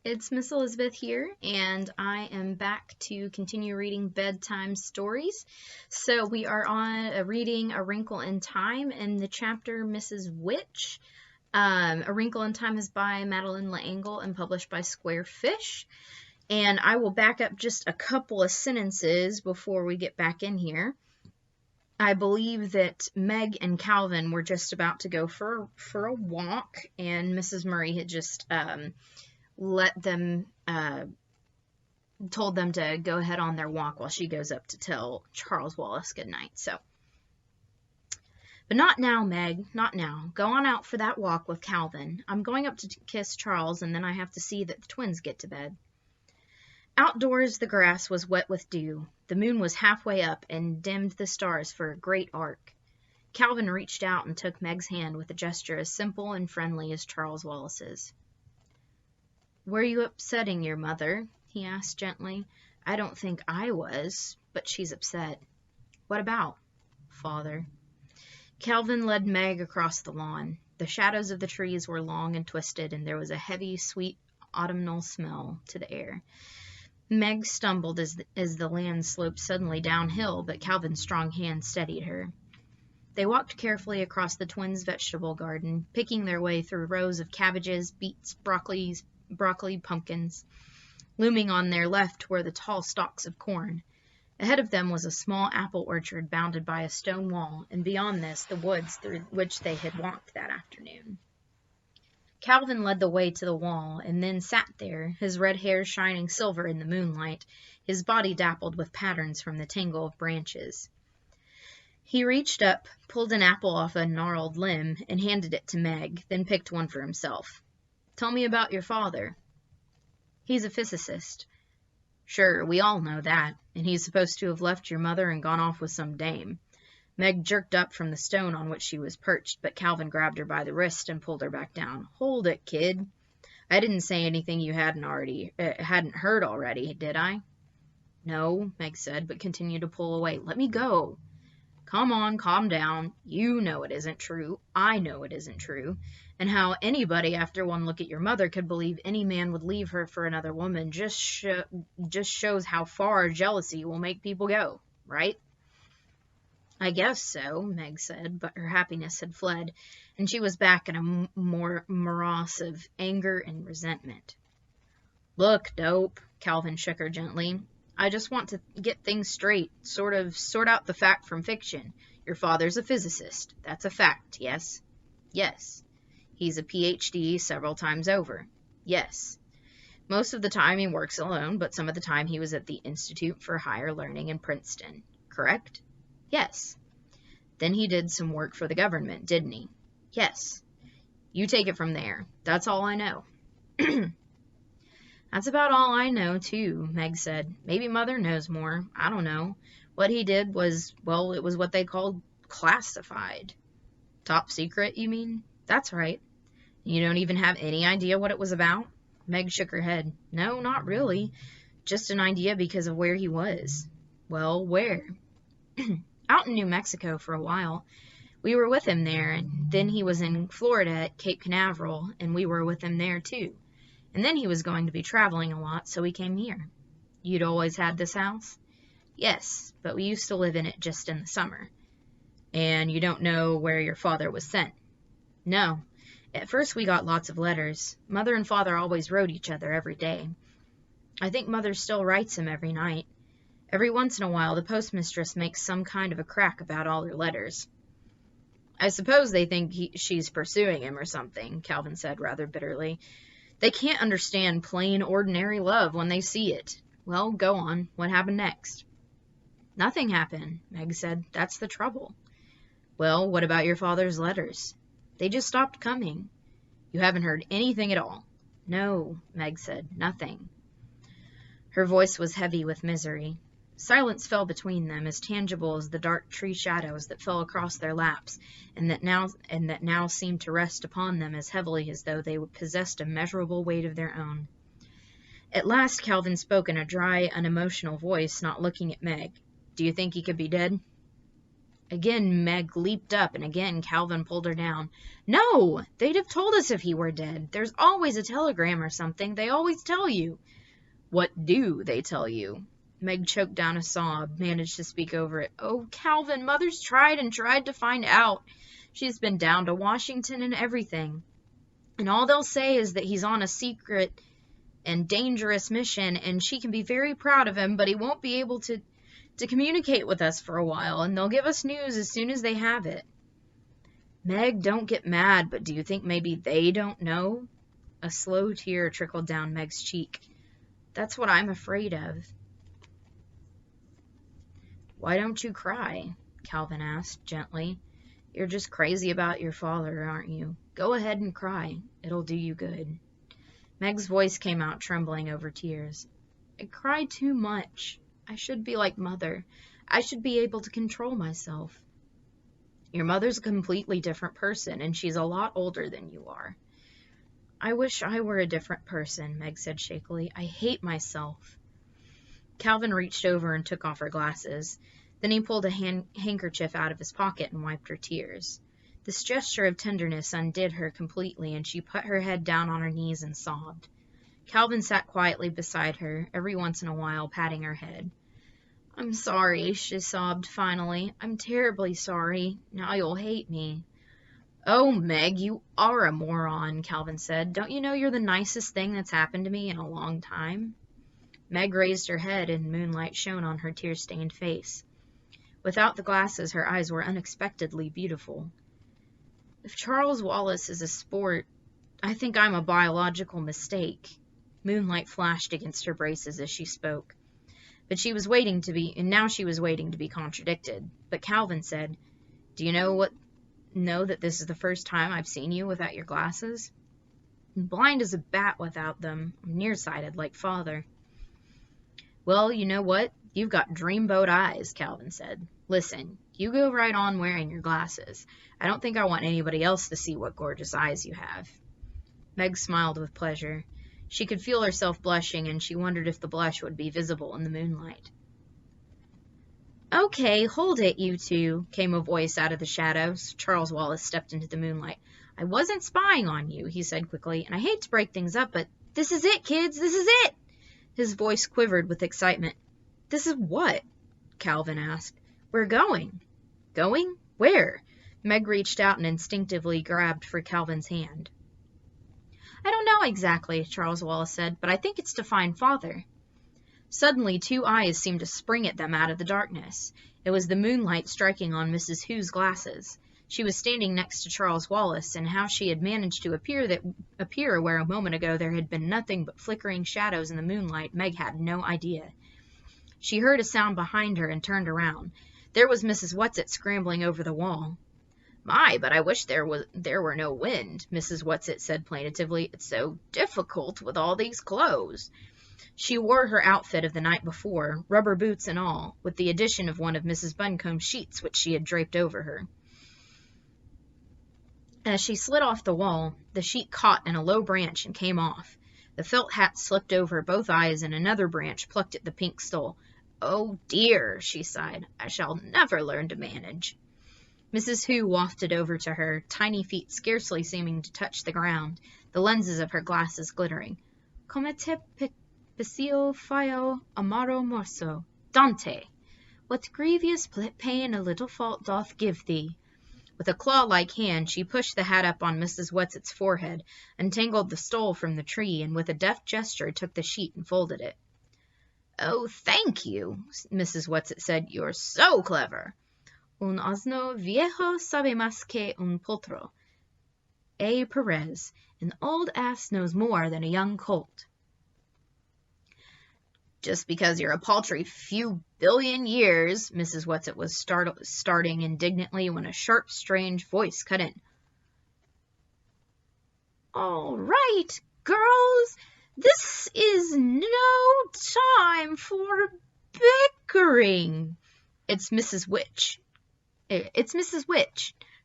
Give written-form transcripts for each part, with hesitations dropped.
It's Miss Elizabeth here, and I am back to continue reading bedtime stories. So we are on reading A Wrinkle in Time, and the chapter Mrs. Witch. A Wrinkle in Time is by Madeline L'Engle and published by Square Fish. And I will back up just a couple of sentences before we get back in here. I believe that Meg and Calvin were just about to go for a walk, and Mrs. Murray had just told them to go ahead on their walk while she goes up to tell Charles Wallace goodnight. But not now, Meg, not now. Go on out for that walk with Calvin. I'm going up to kiss Charles, and then I have to see that the twins get to bed. Outdoors, the grass was wet with dew. The moon was halfway up and dimmed the stars for a great arc. Calvin reached out and took Meg's hand with a gesture as simple and friendly as Charles Wallace's. "Were you upsetting your mother?" he asked gently. "I don't think I was, but she's upset." "What about?" "Father." Calvin led Meg across the lawn. The shadows of the trees were long and twisted, and there was a heavy, sweet autumnal smell to the air. Meg stumbled as the land sloped suddenly downhill, but Calvin's strong hand steadied her. They walked carefully across the twins' vegetable garden, picking their way through rows of cabbages, beets, broccoli, pumpkins. Looming on their left were the tall stalks of corn. Ahead of them was a small apple orchard bounded by a stone wall, and beyond this the woods through which they had walked that afternoon. Calvin led the way to the wall, and then sat there, his red hair shining silver in the moonlight, his body dappled with patterns from the tangle of branches. He reached up, pulled an apple off a gnarled limb, and handed it to Meg, then picked one for himself. "Tell me about your father." "He's a physicist." "Sure, we all know that, and he's supposed to have left your mother and gone off with some dame." Meg jerked up from the stone on which she was perched, but Calvin grabbed her by the wrist and pulled her back down. "Hold it, kid. I didn't say anything you hadn't heard already, did I?" "No," Meg said, but continued to pull away. "Let me go." "Come on, calm down. You know it isn't true. I know it isn't true. And how anybody, after one look at your mother, could believe any man would leave her for another woman just shows how far jealousy will make people go, right?" "I guess so," Meg said, but her happiness had fled, and she was back in a morass of anger and resentment. "Look, dope," Calvin shook her gently. "I just want to get things straight, sort out the fact from fiction. Your father's a physicist. That's a fact, yes?" "Yes." "He's a PhD several times over." "Yes." "Most of the time he works alone, but some of the time he was at the Institute for Higher Learning in Princeton. Correct?" "Yes." "Then he did some work for the government, didn't he?" "Yes." "You take it from there. That's all I know." "That's about all I know, too," Meg said. "Maybe Mother knows more. I don't know. What he did was, well, it was what they called classified." "Top secret, you mean?" "That's right." "You don't even have any idea what it was about?" Meg shook her head. "No, not really. Just an idea because of where he was." "Well, where?" "Out in New Mexico for a while. We were with him there, and then he was in Florida at Cape Canaveral, and we were with him there too. And then he was going to be traveling a lot, so we came here." "You'd always had this house?" "Yes, but we used to live in it just in the summer." "And you don't know where your father was sent?" "No. At first we got lots of letters. Mother and Father always wrote each other every day. I think Mother still writes him every night. Every once in a while the postmistress makes some kind of a crack about all her letters." "I suppose they think she's pursuing him or something," Calvin said rather bitterly. "They can't understand plain, ordinary love when they see it. Well, go on. What happened next?" "Nothing happened," Meg said. "That's the trouble." "Well, what about your father's letters?" "They just stopped coming." "You haven't heard anything at all?" "No," Meg said. "Nothing." Her voice was heavy with misery. Silence fell between them, as tangible as the dark tree shadows that fell across their laps, and that now seemed to rest upon them as heavily as though they possessed a measurable weight of their own. At last Calvin spoke in a dry, unemotional voice, not looking at Meg. "Do you think he could be dead?" Again Meg leaped up, and again Calvin pulled her down. No! They'd have told us if he were dead. There's always a telegram or something. They always tell you. What do they tell you? Meg choked down a sob, managed to speak over it. Oh, Calvin, Mother's tried and tried to find out. She's been down to Washington and everything. And all they'll say is that he's on a secret and dangerous mission, and she can be very proud of him, but he won't be able to communicate with us for a while, and they'll give us news as soon as they have it. Meg, don't get mad, but do you think maybe they don't know? A slow tear trickled down Meg's cheek. That's what I'm afraid of. Why don't you cry? Calvin asked gently. You're just crazy about your father, aren't you? Go ahead and cry. It'll do you good. Meg's voice came out trembling over tears. I cry too much. I should be like Mother. I should be able to control myself. Your mother's a completely different person, and she's a lot older than you are. I wish I were a different person, Meg said shakily. I hate myself. Calvin reached over and took off her glasses. Then he pulled a handkerchief out of his pocket and wiped her tears. This gesture of tenderness undid her completely, and she put her head down on her knees and sobbed. Calvin sat quietly beside her, every once in a while patting her head. I'm sorry, she sobbed finally. I'm terribly sorry. Now you'll hate me. Oh, Meg, you are a moron, Calvin said. Don't you know you're the nicest thing that's happened to me in a long time? Meg raised her head, and moonlight shone on her tear-stained face. Without the glasses, her eyes were unexpectedly beautiful. If Charles Wallace is a sport, I think I'm a biological mistake. Moonlight flashed against her braces as she spoke. But she was waiting to be, and now she was waiting to be contradicted. But Calvin said, Do you know that this is the first time I've seen you without your glasses? I'm blind as a bat without them. I'm nearsighted like Father. Well, you know what? You've got dreamboat eyes, Calvin said. Listen, you go right on wearing your glasses. I don't think I want anybody else to see what gorgeous eyes you have. Meg smiled with pleasure. She could feel herself blushing, and she wondered if the blush would be visible in the moonlight. Okay, hold it, you two, came a voice out of the shadows. Charles Wallace stepped into the moonlight. I wasn't spying on you, he said quickly, and I hate to break things up, but this is it, kids, this is it! His voice quivered with excitement. This is what? Calvin asked. We're going. Going? Where? Meg reached out and instinctively grabbed for Calvin's hand. I don't know exactly, Charles Wallace said, but I think it's to find Father. Suddenly, two eyes seemed to spring at them out of the darkness. It was the moonlight striking on Mrs. Hugh's glasses. She was standing next to Charles Wallace, and how she had managed to appear where a moment ago there had been nothing but flickering shadows in the moonlight, Meg had no idea. She heard a sound behind her and turned around. There was Mrs. Whatsit scrambling over the wall. My, but I wish there were no wind, Mrs. Whatsit said plaintively. It's so difficult with all these clothes. She wore her outfit of the night before, rubber boots and all, with the addition of one of Mrs. Buncombe's sheets which she had draped over her. As she slid off the wall, the sheet caught in a low branch and came off. The felt hat slipped over both eyes, and another branch plucked at the pink stole. Oh dear, she sighed. I shall never learn to manage. Mrs. Hu wafted over to her, tiny feet scarcely seeming to touch the ground, the lenses of her glasses glittering. Come te picio fio amaro morso, Dante. What grievous pain a little fault doth give thee. With a claw-like hand, she pushed the hat up on Mrs. Whatsit's forehead, untangled the stole from the tree, and with a deft gesture took the sheet and folded it. Oh, thank you, Mrs. Whatsit said. You're so clever. Un asno viejo sabe más que un potro. Perez, an old ass knows more than a young colt. Just because you're a paltry few billion years, Mrs. Whatsit was starting indignantly when a sharp, strange voice cut in. All right, girls, this is no time for bickering. It's Mrs. Witch,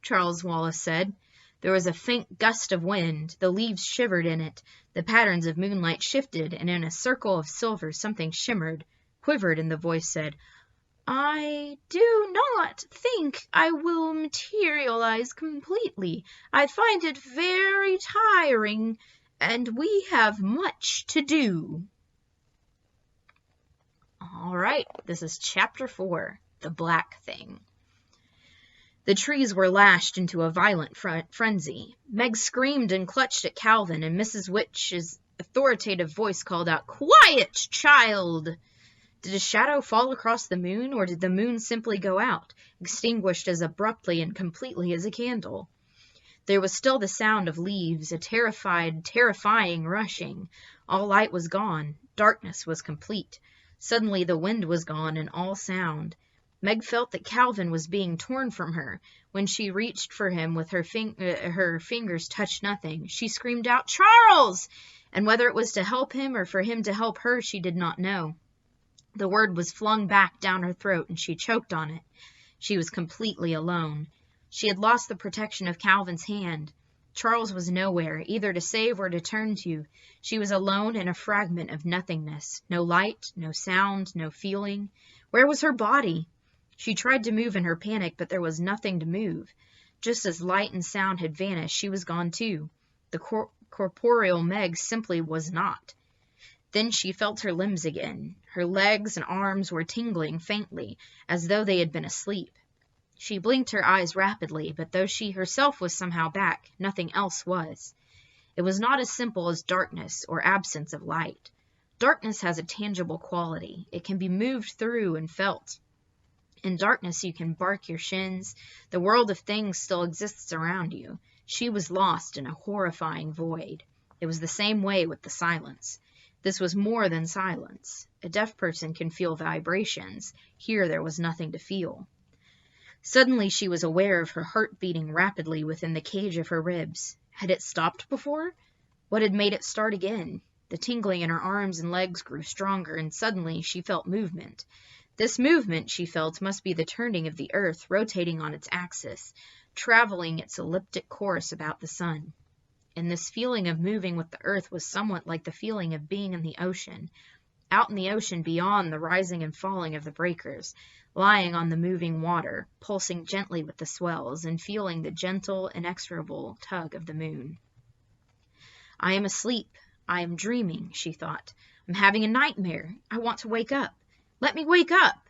Charles Wallace said. There was a faint gust of wind. The leaves shivered in it. The patterns of moonlight shifted, and in a circle of silver something shimmered, quivered, and the voice said, I do not think I will materialize completely. I find it very tiring, and we have much to do. All right, this is Chapter 4, The Black Thing. The trees were lashed into a violent frenzy. Meg screamed and clutched at Calvin, and Mrs. Witch's authoritative voice called out, "Quiet, child!" Did a shadow fall across the moon, or did the moon simply go out, extinguished as abruptly and completely as a candle? There was still the sound of leaves, a terrifying rushing. All light was gone. Darkness was complete. Suddenly the wind was gone, and all sound. Meg felt that Calvin was being torn from her. When she reached for him with her fingers touched nothing. She screamed out, "Charles!" And whether it was to help him or for him to help her, she did not know. The word was flung back down her throat, and she choked on it. She was completely alone. She had lost the protection of Calvin's hand. Charles was nowhere, either to save or to turn to. She was alone in a fragment of nothingness. No light, no sound, no feeling. Where was her body? She tried to move in her panic, but there was nothing to move. Just as light and sound had vanished, she was gone too. The corporeal Meg simply was not. Then she felt her limbs again. Her legs and arms were tingling faintly, as though they had been asleep. She blinked her eyes rapidly, but though she herself was somehow back, nothing else was. It was not as simple as darkness or absence of light. Darkness has a tangible quality. It can be moved through and felt. In darkness you can bark your shins. The world of things still exists around you. She was lost in a horrifying void. It was the same way with the silence. This was more than silence. A deaf person can feel vibrations. Here there was nothing to feel. Suddenly she was aware of her heart beating rapidly within the cage of her ribs. Had it stopped before? What had made it start again? The tingling in her arms and legs grew stronger, and suddenly she felt movement. This movement, she felt, must be the turning of the earth, rotating on its axis, traveling its elliptic course about the sun. And this feeling of moving with the earth was somewhat like the feeling of being in the ocean, out in the ocean beyond the rising and falling of the breakers, lying on the moving water, pulsing gently with the swells, and feeling the gentle, inexorable tug of the moon. I am asleep. I am dreaming, she thought. I'm having a nightmare. I want to wake up. Let me wake up.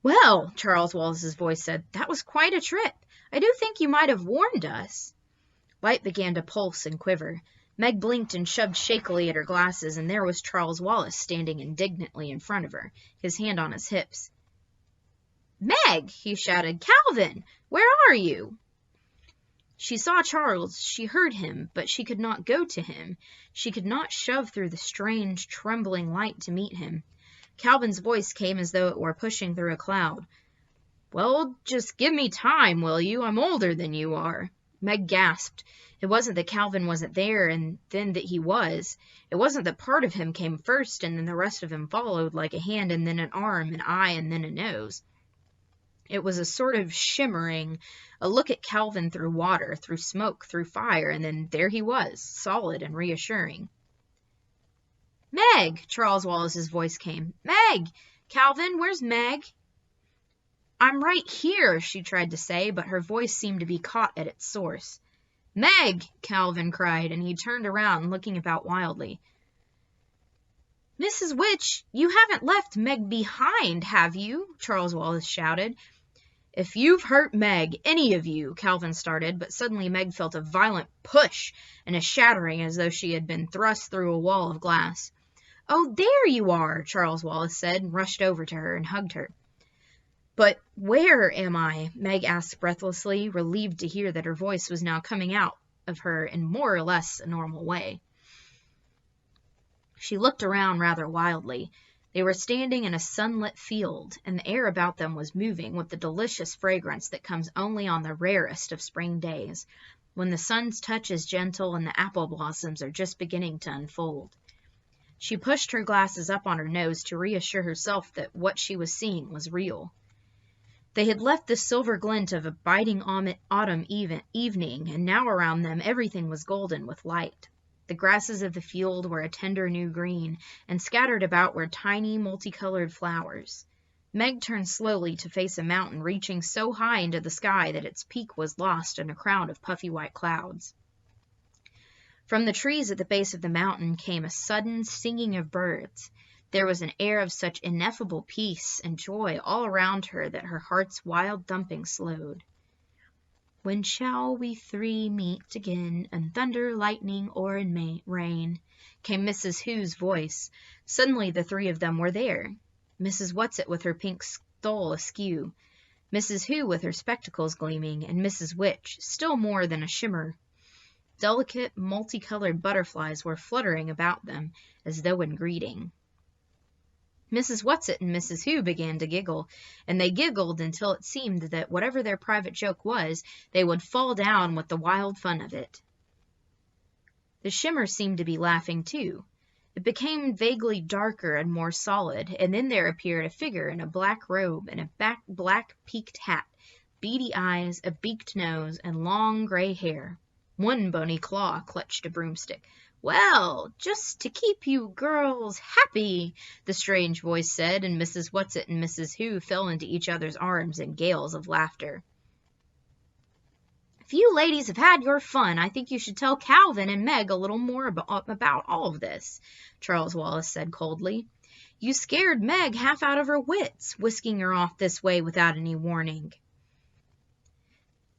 Well, Charles Wallace's voice said, that was quite a trip. I do think you might have warned us. Light began to pulse and quiver. Meg blinked and shoved shakily at her glasses, and there was Charles Wallace standing indignantly in front of her, his hand on his hips. Meg, he shouted, Calvin, where are you? She saw Charles, she heard him, but she could not go to him. She could not shove through the strange, trembling light to meet him. Calvin's voice came as though it were pushing through a cloud. Well, just give me time, will you? I'm older than you are. Meg gasped. It wasn't that Calvin wasn't there and then that he was. It wasn't that part of him came first and then the rest of him followed, like a hand and then an arm, an eye and then a nose. It was a sort of shimmering, a look at Calvin through water, through smoke, through fire, and then there he was, solid and reassuring. Meg! Charles Wallace's voice came. Meg! Calvin, where's Meg? I'm right here, she tried to say, but her voice seemed to be caught at its source. Meg! Calvin cried, and he turned around, looking about wildly. Mrs. Witch, you haven't left Meg behind, have you? Charles Wallace shouted. If you've hurt Meg, any of you, Calvin started, but suddenly Meg felt a violent push and a shattering as though she had been thrust through a wall of glass. Oh, there you are, Charles Wallace said, and rushed over to her and hugged her. But where am I? Meg asked breathlessly, relieved to hear that her voice was now coming out of her in more or less a normal way. She looked around rather wildly. They were standing in a sunlit field, and the air about them was moving with the delicious fragrance that comes only on the rarest of spring days, when the sun's touch is gentle and the apple blossoms are just beginning to unfold. She pushed her glasses up on her nose to reassure herself that what she was seeing was real. They had left the silver glint of a biting autumn evening, and now around them everything was golden with light. The grasses of the field were a tender new green, and scattered about were tiny, multicolored flowers. Meg turned slowly to face a mountain reaching so high into the sky that its peak was lost in a crowd of puffy white clouds. From the trees at the base of the mountain came a sudden singing of birds. There was an air of such ineffable peace and joy all around her that her heart's wild thumping slowed. "When shall we three meet again, in thunder, lightning, or in rain?" came Mrs. Who's voice. Suddenly the three of them were there. Mrs. Whatsit with her pink stole askew, Mrs. Who with her spectacles gleaming, and Mrs. Witch, still more than a shimmer. Delicate, multicolored butterflies were fluttering about them, as though in greeting. Mrs. Whatsit and Mrs. Who began to giggle, and they giggled until it seemed that whatever their private joke was, they would fall down with the wild fun of it. The shimmer seemed to be laughing too. It became vaguely darker and more solid, and then there appeared a figure in a black robe and a black peaked hat, beady eyes, a beaked nose, and long gray hair. One bony claw clutched a broomstick. "Well, just to keep you girls happy," the strange voice said, and Mrs. Whatsit and Mrs. Who fell into each other's arms in gales of laughter. "If you ladies have had your fun, I think you should tell Calvin and Meg a little more about all of this," Charles Wallace said coldly. "You scared Meg half out of her wits, whisking her off this way without any warning."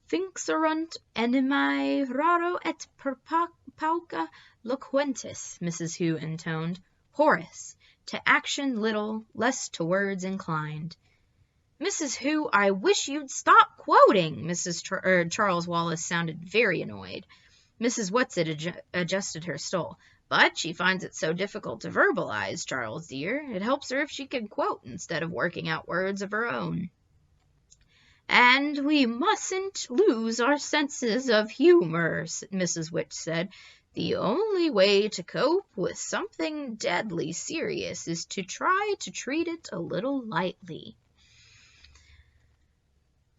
"Finxerunt animae raro et per pauca loquentis," Mrs. Who intoned. "Horace, to action little, less to words inclined." "Mrs. Who, I wish you'd stop quoting." Charles Wallace sounded very annoyed. Mrs. Whatsit adjusted her stole. "But she finds it so difficult to verbalize, Charles dear. It helps her if she can quote instead of working out words of her own." "And we mustn't lose our senses of humor," Mrs. Witch said. "The only way to cope with something deadly serious is to try to treat it a little lightly."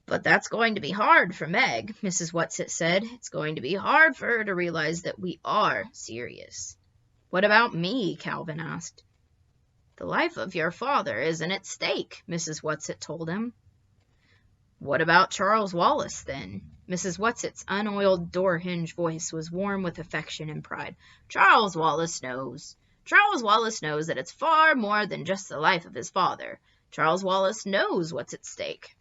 "But that's going to be hard for Meg," Mrs. Whatsit said. "It's going to be hard for her to realize that we are serious." "What about me?" Calvin asked. "The life of your father isn't at stake," Mrs. Whatsit told him. "What about Charles Wallace, then?" Mrs. Whatsit's unoiled door-hinge voice was warm with affection and pride. "Charles Wallace knows. Charles Wallace knows that it's far more than just the life of his father. Charles Wallace knows what's at stake."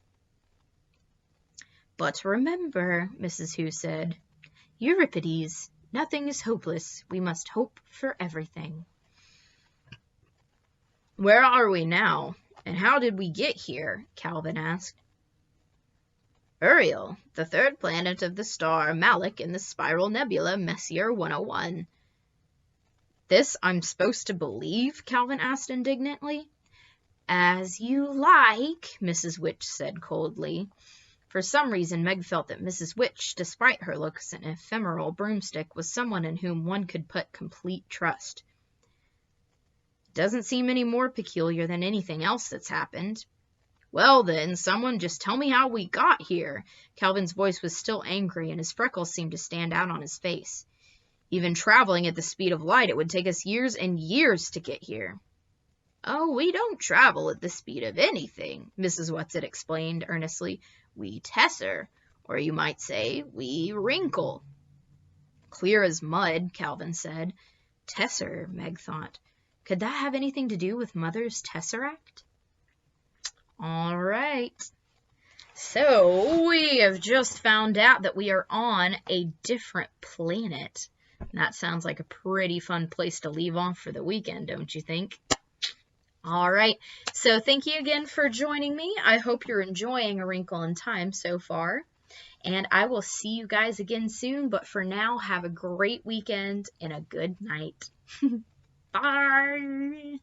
"But remember," Mrs. Who said, "Euripides, nothing is hopeless. We must hope for everything." "Where are we now, and how did we get here?" Calvin asked. "Uriel, the third planet of the star Malik in the spiral nebula Messier 101. "This I'm supposed to believe?" Calvin asked indignantly. "As you like," Mrs. Witch said coldly. For some reason Meg felt that Mrs. Witch, despite her looks and ephemeral broomstick, was someone in whom one could put complete trust. "It doesn't seem any more peculiar than anything else that's happened." "Well then, someone just tell me how we got here." Calvin's voice was still angry, and his freckles seemed to stand out on his face. "Even traveling at the speed of light, it would take us years and years to get here." "Oh, we don't travel at the speed of anything," Mrs. Whatsit explained earnestly. "We tesser, or you might say, we wrinkle." "Clear as mud," Calvin said. Tesser, Meg thought. Could that have anything to do with Mother's tesseract? All right. So we have just found out that we are on a different planet. That sounds like a pretty fun place to leave off for the weekend, don't you think? All right. So thank you again for joining me. I hope you're enjoying A Wrinkle in Time so far. And I will see you guys again soon. But for now, have a great weekend and a good night. Bye.